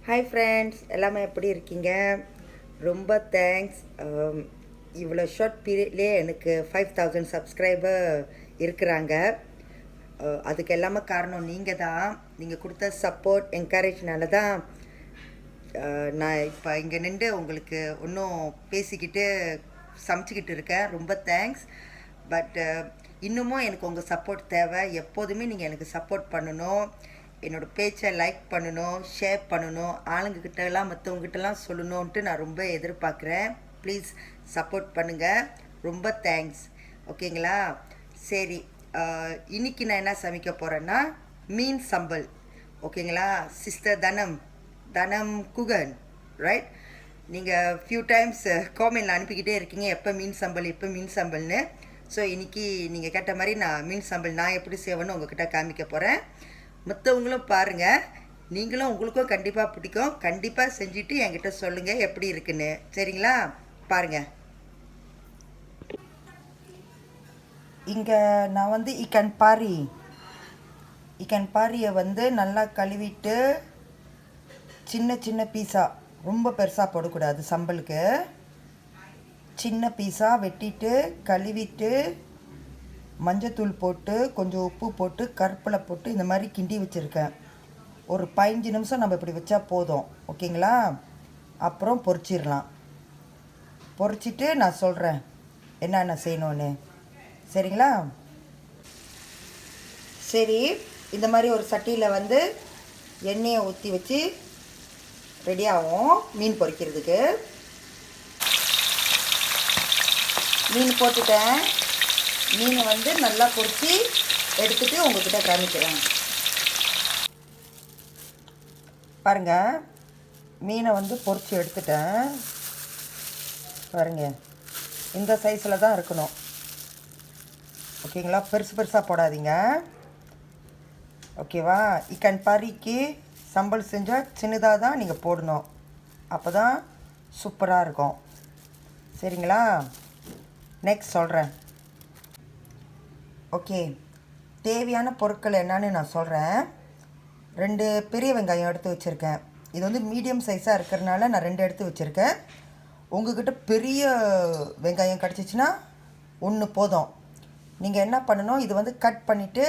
Hi friends, எல்லாமே எப்படி இருக்கீங்க? ரொம்ப தேங்க்ஸ். இவ்வளோ ஷார்ட் பீரியட்லேயே எனக்கு 5000 சப்ஸ்கிரைபர் இருக்கிறாங்க. அதுக்கு எல்லாமே காரணம் நீங்கள் தான். நீங்கள் கொடுத்த சப்போர்ட் என்கரேஜ்னால தான் நான் இப்போ இங்கே நின்று உங்களுக்கு இன்னும் பேசிக்கிட்டு சமைச்சிக்கிட்டு இருக்கேன். ரொம்ப தேங்க்ஸ். பட் இன்னமும் எனக்கு உங்கள் சப்போர்ட் தேவை. எப்போதுமே நீங்கள் எனக்கு சப்போர்ட் பண்ணணும். என்னோடய பேச்சை லைக் பண்ணணும், ஷேர் பண்ணணும், ஆளுங்கக்கிட்டலாம் மற்றவங்ககிட்டலாம் சொல்லணுன்ட்டு நான் ரொம்ப எதிர்பார்க்குறேன். ப்ளீஸ் சப்போர்ட் பண்ணுங்கள். ரொம்ப தேங்க்ஸ். ஓகேங்களா? சரி, இன்றைக்கி நான் என்ன சமைக்க போகிறேன்னா மீன் சம்பல். ஓகேங்களா? சிஸ்டர் தனம் குகன், ரைட்? நீங்கள் ஃபியூ டைம்ஸ் காமெண்டில் அனுப்பிக்கிட்டே இருக்கீங்க, எப்போ மீன் சம்பல்னு. ஸோ இன்றைக்கி நீங்கள் கேட்ட மாதிரி நான் மீன் சம்பல் நான் எப்படி செய்வேன்னு உங்கள்கிட்ட காமிக்க போகிறேன். மற்றவங்களும் பாருங்கள், நீங்களும் உங்களுக்கும் கண்டிப்பாக பிடிக்கும். கண்டிப்பாக செஞ்சுட்டு என்கிட்ட சொல்லுங்கள் எப்படி இருக்குன்னு. சரிங்களா? பாருங்கள். இங்கே நான் வந்து இக்கன் பாரியை வந்து நல்லா கழுவிட்டு சின்ன சின்ன பீஸாக, ரொம்ப பெருசாக போடக்கூடாது சம்பலுக்கு, சின்ன பீஸாக வெட்டிட்டு கழுவிட்டு மஞ்சத்தூள் போட்டு கொஞ்சம் உப்பு போட்டு கருப்பில் போட்டு இந்த மாதிரி கிண்டி வச்சுருக்கேன். ஒரு 15 நிமிஷம் நம்ம இப்படி வச்சா போதும். ஓகேங்களா? அப்புறம் பொரிச்சிட்டு நான் சொல்கிறேன் என்னென்ன செய்யணுன்னு. சரிங்களா? சரி, இந்த மாதிரி ஒரு சட்டியில் வந்து எண்ணெயை ஊற்றி வச்சு ரெடியாகும் மீன் பொரிக்கிறதுக்கு. மீன் போட்டுட்டேன். மீனை வந்து நல்லா பொரித்து எடுத்துகிட்டு உங்கள்கிட்ட காமிக்கிறேன். பாருங்கள், மீனை வந்து பொரித்து எடுத்துட்டேன். பாருங்கள், இந்த சைஸில் தான் இருக்கணும். ஓகேங்களா? பெருசாக போடாதீங்க. ஓகேவா? இக்கன் பாரிக்கு சம்பல் செஞ்சால் சின்னதாக தான் நீங்கள் போடணும். அப்போ தான் சூப்பராக இருக்கும். சரிங்களா? நெக்ஸ்ட் சொல்கிறேன். ஓகே, தேவையான பொருட்கள் என்னன்னு நான் சொல்கிறேன். 2 பெரிய வெங்காயம் எடுத்து வச்சுருக்கேன். இது வந்து மீடியம் சைஸாக இருக்கிறதுனால நான் 2 எடுத்து வச்சுருக்கேன். உங்கள்கிட்ட பெரிய வெங்காயம் கிடச்சிச்சின்னா 1 போதும். நீங்கள் என்ன பண்ணணும், இது வந்து கட் பண்ணிவிட்டு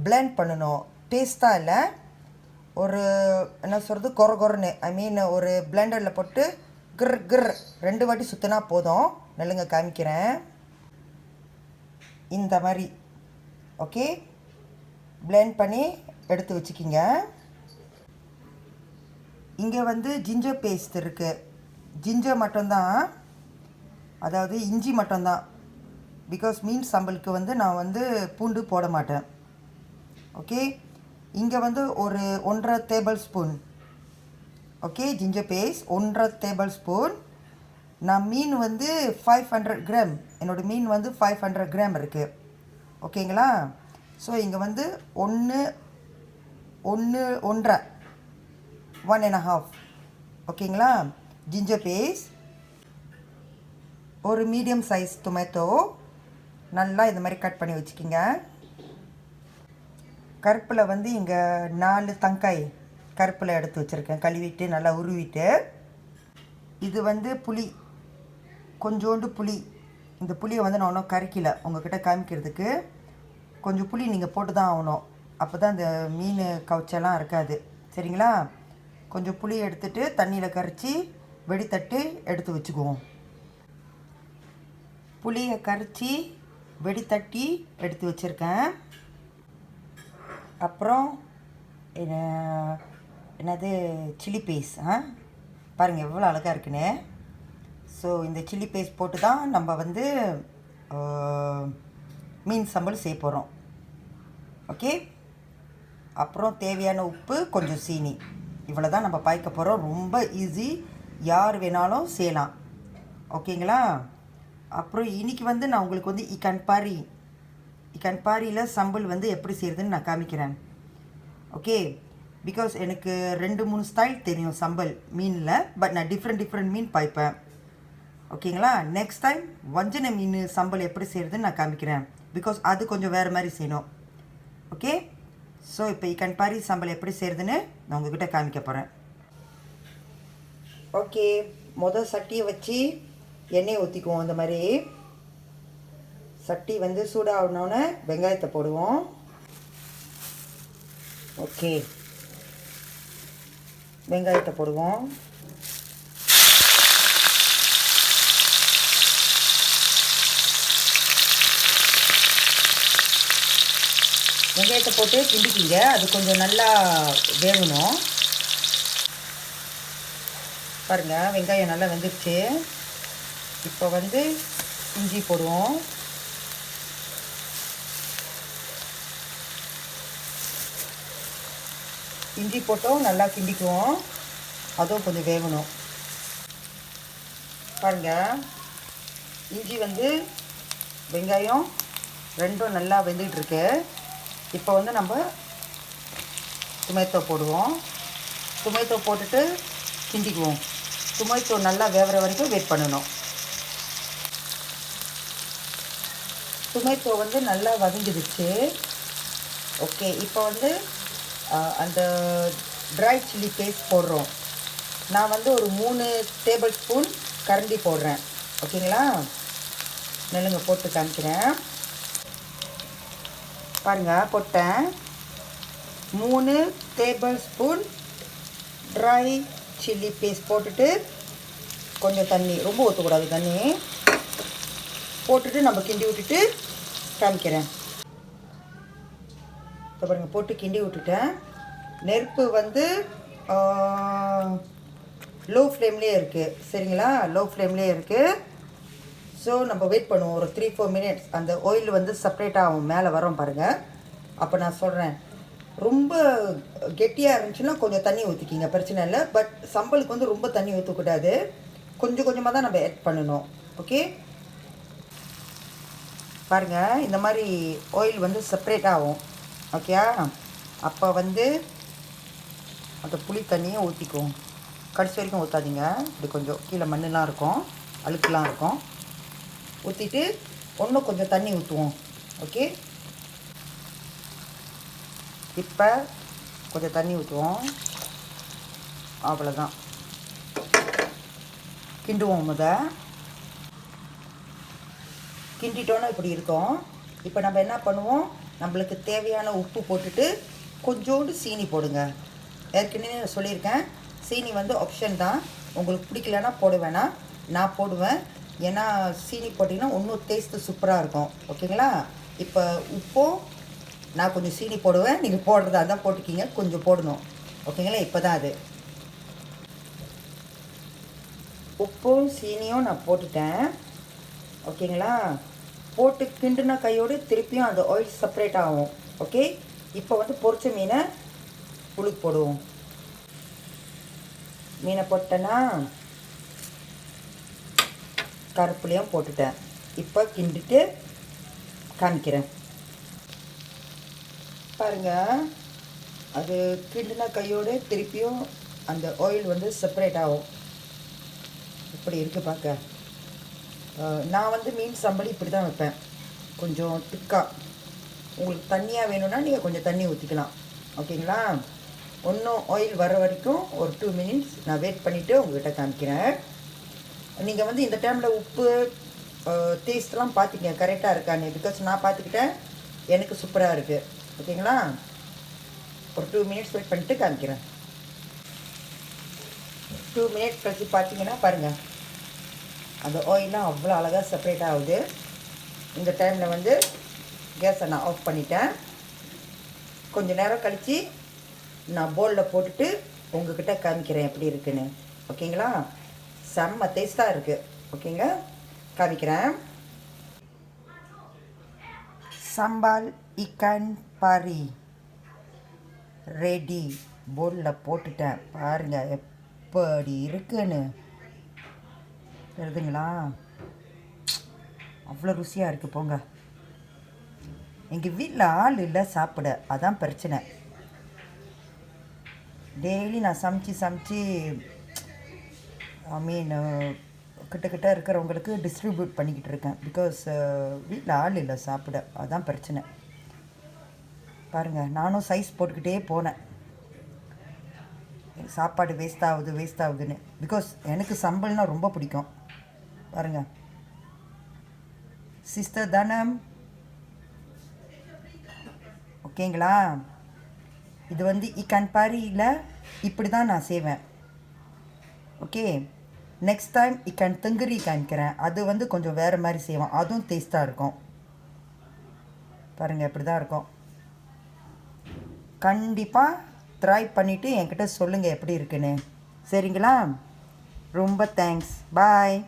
பிளெண்ட் பண்ணணும். பேஸ்ட்டாக இல்லை, ஒரு என்ன சொல்கிறது, கொரன்னு, ஒரு பிளெண்டரில் போட்டு கிர் 2 வாட்டி சுற்றினா போதும். நெல்லுங்க காமிக்கிறேன். இந்த மாதிரி ஓகே, பிளெண்ட் பண்ணி எடுத்து வச்சுக்கிங்க. இங்கே வந்து ஜிஞ்சர் பேஸ்ட் இருக்குது. ஜிஞ்சர் மட்டும்தான், அதாவது இஞ்சி மட்டும்தான். பிகாஸ் மீன் சம்பலுக்கு வந்து நான் வந்து பூண்டு போட மாட்டேன். ஓகே, இங்கே வந்து ஒரு 1.5 tablespoon. Okay, ginger paste 1.5 tablespoon. நான் மீன் வந்து 500 கிராம், என்னோடய மீன் வந்து 500 கிராம் இருக்குது. ஓகேங்களா? ஸோ இங்கே வந்து 1.5 ஓகேங்களா? ஜிஞ்சர் பேஸ்ட், ஒரு மீடியம் சைஸ் டொமேட்டோ நல்லா இந்த மாதிரி கட் பண்ணி வச்சுக்கிங்க. கருப்பில் வந்து இங்கே 4 தங்காய் கருப்பில் எடுத்து வச்சுருக்கேன், கழுவிட்டு நல்லா உருவிட்டு. இது வந்து புளி, கொஞ்சோண்டு புளி. இந்த புளியை வந்து நான் ஒன்றும் கரைக்கல, உங்கள்கிட்ட காமிக்கிறதுக்கு. கொஞ்சம் புளி நீங்கள் போட்டு தான் ஆகணும், அப்போ தான் இந்த மீன் கவுச்செல்லாம் இருக்காது. சரிங்களா? கொஞ்சம் புளி எடுத்துகிட்டு தண்ணியில் கரைச்சி வெடித்தட்டு எடுத்து வச்சுக்குவோம். புளியை கரைச்சி வெடித்தட்டி எடுத்து வச்சுருக்கேன். அப்புறம் என்னது சில்லி பேஸ்ட். பாருங்கள் எவ்வளோ அழகாக இருக்குன்னு. ஸோ இந்த சில்லி பேஸ்ட் போட்டு தான் நம்ம வந்து மீன் சம்பல் செய்ய போகிறோம். ஓகே, அப்புறம் தேவையான உப்பு, கொஞ்சம் சீனி, இவ்வளோ தான் நம்ம பாய்க்க போகிறோம். ரொம்ப ஈஸி, யார் வேணாலும் செய்யலாம். ஓகேங்களா? அப்புறம் இன்றைக்கி வந்து நான் உங்களுக்கு வந்து இக்கன் பாரியில் சம்பல் வந்து எப்படி செய்கிறதுன்னு நான் காமிக்கிறேன். ஓகே, பிகாஸ் எனக்கு 2-3 ஸ்டைல் தெரியும் சம்பல் மீனில். பட் நான் டிஃப்ரெண்ட் மீன் பாய்ப்பேன். ஓகேங்களா? நெக்ஸ்ட் டைம் வஞ்சன மீன் சம்பல் எப்படி செய்கிறதுன்னு நான் காமிக்கிறேன். பிகாஸ் அது கொஞ்சம் வேறு மாதிரி செய்யணும். ஓகே, ஸோ இப்போ இக்கன் பாரி சம்பல் எப்படி செய்கிறதுன்னு நான் உங்கள்கிட்ட காமிக்க போகிறேன். ஓகே, சட்டியை வச்சு எண்ணெயை ஊற்றிக்குவோம். இந்த மாதிரி சட்டி வந்து சூடாகணுன்னே வெங்காயத்தை போடுவோம். ஓகே, வெங்காயத்தை போடுவோம். வெங்காயத்தை போட்டு கிண்டிக்கிங்க, அது கொஞ்சம் நல்லா வேகணும். பாருங்கள், வெங்காயம் நல்லா வெந்துருச்சு. இப்போ வந்து இஞ்சி போடுவோம். இஞ்சி போட்டோம் நல்லா கிண்டிக்குவோம், அதுவும் கொஞ்சம் வேகணும். பாருங்கள், இஞ்சி வந்து வெங்காயம் ரெண்டும் நல்லா வெந்துகிட்ருக்கு. இப்போ வந்து நம்ம டொமேட்டோ போடுவோம். டொமேட்டோ போட்டுட்டு கிண்டிக்குவோம். டொமேட்டோ நல்லா வேகிற வரைக்கும் வெயிட் பண்ணணும். டொமேட்டோ வந்து நல்லா வதங்கிடுச்சு. ஓகே, இப்போ வந்து அந்த ட்ரை சில்லி பேஸ்ட் போடுறோம். நான் வந்து ஒரு 3 டேபிள் ஸ்பூன் கரண்டி போடுறேன். ஓகேங்களா, நெல்லுங்க போட்டு காமிக்கிறேன். பாருங்கள், போட்டேன். 3 tablespoon dry chilli paste போட்டுட்டு கொஞ்சம் தண்ணி, ரொம்ப ஊற்றக்கூடாது, தண்ணி போட்டுட்டு நம்ம கிண்டி விட்டுட்டு காமிக்கிறேன். இப்போ பாருங்கள், போட்டு கிண்டி விட்டுட்டேன். நெருப்பு வந்து லோ ஃப்ளேம்லேயே இருக்குது. சரிங்களா, லோ ஃப்ளேம்லேயே இருக்குது. ஸோ நம்ம வெயிட் பண்ணுவோம் ஒரு 3-4 மினிட்ஸ். அந்த ஆயில் வந்து செப்ரேட் ஆகும், மேலே வரோம் பாருங்கள். அப்போ நான் சொல்கிறேன், ரொம்ப கெட்டியாக இருந்துச்சுன்னா கொஞ்சம் தண்ணி ஊற்றிக்கிங்க, பிரச்சனை இல்லை. பட் சம்பளுக்கு வந்து ரொம்ப தண்ணி ஊற்றக்கூடாது, கொஞ்சம் கொஞ்சமாக தான் நம்ம ஆட் பண்ணணும். ஓகே, பாருங்கள், இந்த மாதிரி ஆயில் வந்து செப்ரேட் ஆகும். ஓகே, அப்போ வந்து அந்த புளி தண்ணியை ஊற்றிக்குவோம். கடைசி வரைக்கும் ஊற்றாதீங்க, இப்படி கொஞ்சம் கீழே மண்ணெலாம் இருக்கும், அழுக்கெலாம் இருக்கும். ஊற்றிட்டு இன்னும் கொஞ்சம் தண்ணி ஊற்றுவோம். ஓகே, இப்போ கொஞ்சம் தண்ணி ஊற்றுவோம். அவ்வளோதான், கிண்டுவோம். கிண்டிட்டோன்னா இப்படி இருக்கும். இப்போ நம்ம என்ன பண்ணுவோம், நம்மளுக்கு தேவையான உப்பு போட்டுட்டு கொஞ்சோண்டு சீனி போடுங்க. ஏற்கனவே நான் சொல்லியிருக்கேன், சீனி வந்து ஆப்ஷன் தான், உங்களுக்கு பிடிக்கலன்னா போட வேணாம். நான் போடுவேன், ஏன்னா சீனி போட்டிங்கன்னா இன்னும் டேஸ்ட்டு சூப்பராக இருக்கும். ஓகேங்களா, இப்போ உப்பும் நான் கொஞ்சம் சீனி போடுவேன், நீங்கள் போடுறதா தான் போட்டுக்கிங்க, கொஞ்சம் போடணும். ஓகேங்களா, இப்போ தான் அது உப்பும் சீனியும் நான் போட்டுட்டேன். ஓகேங்களா, போட்டு கிண்டுன கையோடு திருப்பியும் அந்த ஆயில் செப்ரேட் ஆகும். ஓகே, இப்போ வந்து பொரிச்ச மீனை புளிக்கு போடுவோம். மீனை போட்டேன்னா கருப்புலையும் போட்டுட்டேன். இப்போ கிண்டிட்டு காமிக்கிறேன். பாருங்கள், அது கிண்டின கையோடு திருப்பியும் அந்த ஆயில் வந்து செப்பரேட் ஆகும். இப்படி இருக்குது பார்க்க. நான் வந்து மீன் சம்பளி இப்படி தான் வைப்பேன், கொஞ்சம் திக்காக. உங்களுக்கு தண்ணியாக வேணும்னா நீங்கள் கொஞ்சம் தண்ணி ஊற்றிக்கலாம். ஓகேங்களா, இன்னும் ஆயில் வர வரைக்கும் ஒரு 2 மினிட்ஸ் நான் வெயிட் பண்ணிவிட்டு உங்கள்கிட்ட காமிக்கிறேன். நீங்கள் வந்து இந்த டைமில் உப்பு டேஸ்ட்லாம் பார்த்திங்க கரெக்டாக இருக்கான்னு. பிகாஸ் நான் பார்த்துக்கிட்டேன், எனக்கு சூப்பராக இருக்குது. ஓகேங்களா, ஒரு 2 மினிட்ஸ் வெயிட் பண்ணிவிட்டு காமிக்கிறேன். 2 மினிட்ஸ் கழிச்சு பார்த்தீங்கன்னா பாருங்கள், அந்த ஆயிலாம் அவ்வளோ அழகாக செப்ரேட் ஆகுது. இந்த டைமில் வந்து கேஸை நான் ஆஃப் பண்ணிட்டேன். கொஞ்சம் நேரம் கழித்து நான் பவுலில் போட்டுட்டு உங்கள்கிட்ட காமிக்கிறேன் எப்படி இருக்குன்னு. ஓகேங்களா, செம்ம டேஸ்ட்டாக இருக்குது. ஓகேங்க, காமிக்கிறேன். சம்பால் இக்கன் பாரி ரெடி. பவுலில் போட்டுட்டேன், பாருங்கள் எப்படி இருக்குன்னு. தெரியுதுங்களா, அவ்வளோ ருசியாக இருக்குது. போங்க, எங்கள் வீட்டில் ஆள் இல்லை சாப்பிட, அதான் பிரச்சனை. டெய்லி நான் சமைச்சு ஐ மீன் கிட்ட இருக்கிறவங்களுக்கு டிஸ்ட்ரிபியூட் பண்ணிக்கிட்டு இருக்கேன். பிகாஸ் வீட்டில் ஆள் இல்லை சாப்பிட, அதான் பிரச்சனை. பாருங்கள், நானும் சைஸ் போட்டுக்கிட்டே போனேன். சாப்பாடு வேஸ்ட் ஆகுதுன்னு. பிகாஸ் எனக்கு சம்பல்னால் ரொம்ப பிடிக்கும். பாருங்கள் சிஸ்டர் தனம், ஓகேங்களா? இது வந்து இக்கான் பாரியில் இப்படி தான் நான் செய்வேன். ஓகே, நெக்ஸ்ட் டைம் இக்கான் திங்கிரி காமிக்கிறேன். அது வந்து கொஞ்சம் வேறு மாதிரி செய்வோம், அதுவும் டேஸ்ட்டாக இருக்கும். பாருங்கள் இப்படி தான் இருக்கும். கண்டிப்பாக ட்ரை பண்ணிவிட்டு என்கிட்ட சொல்லுங்கள் எப்படி இருக்குன்னு. சரிங்களா? ரொம்ப தேங்க்ஸ். பாய்.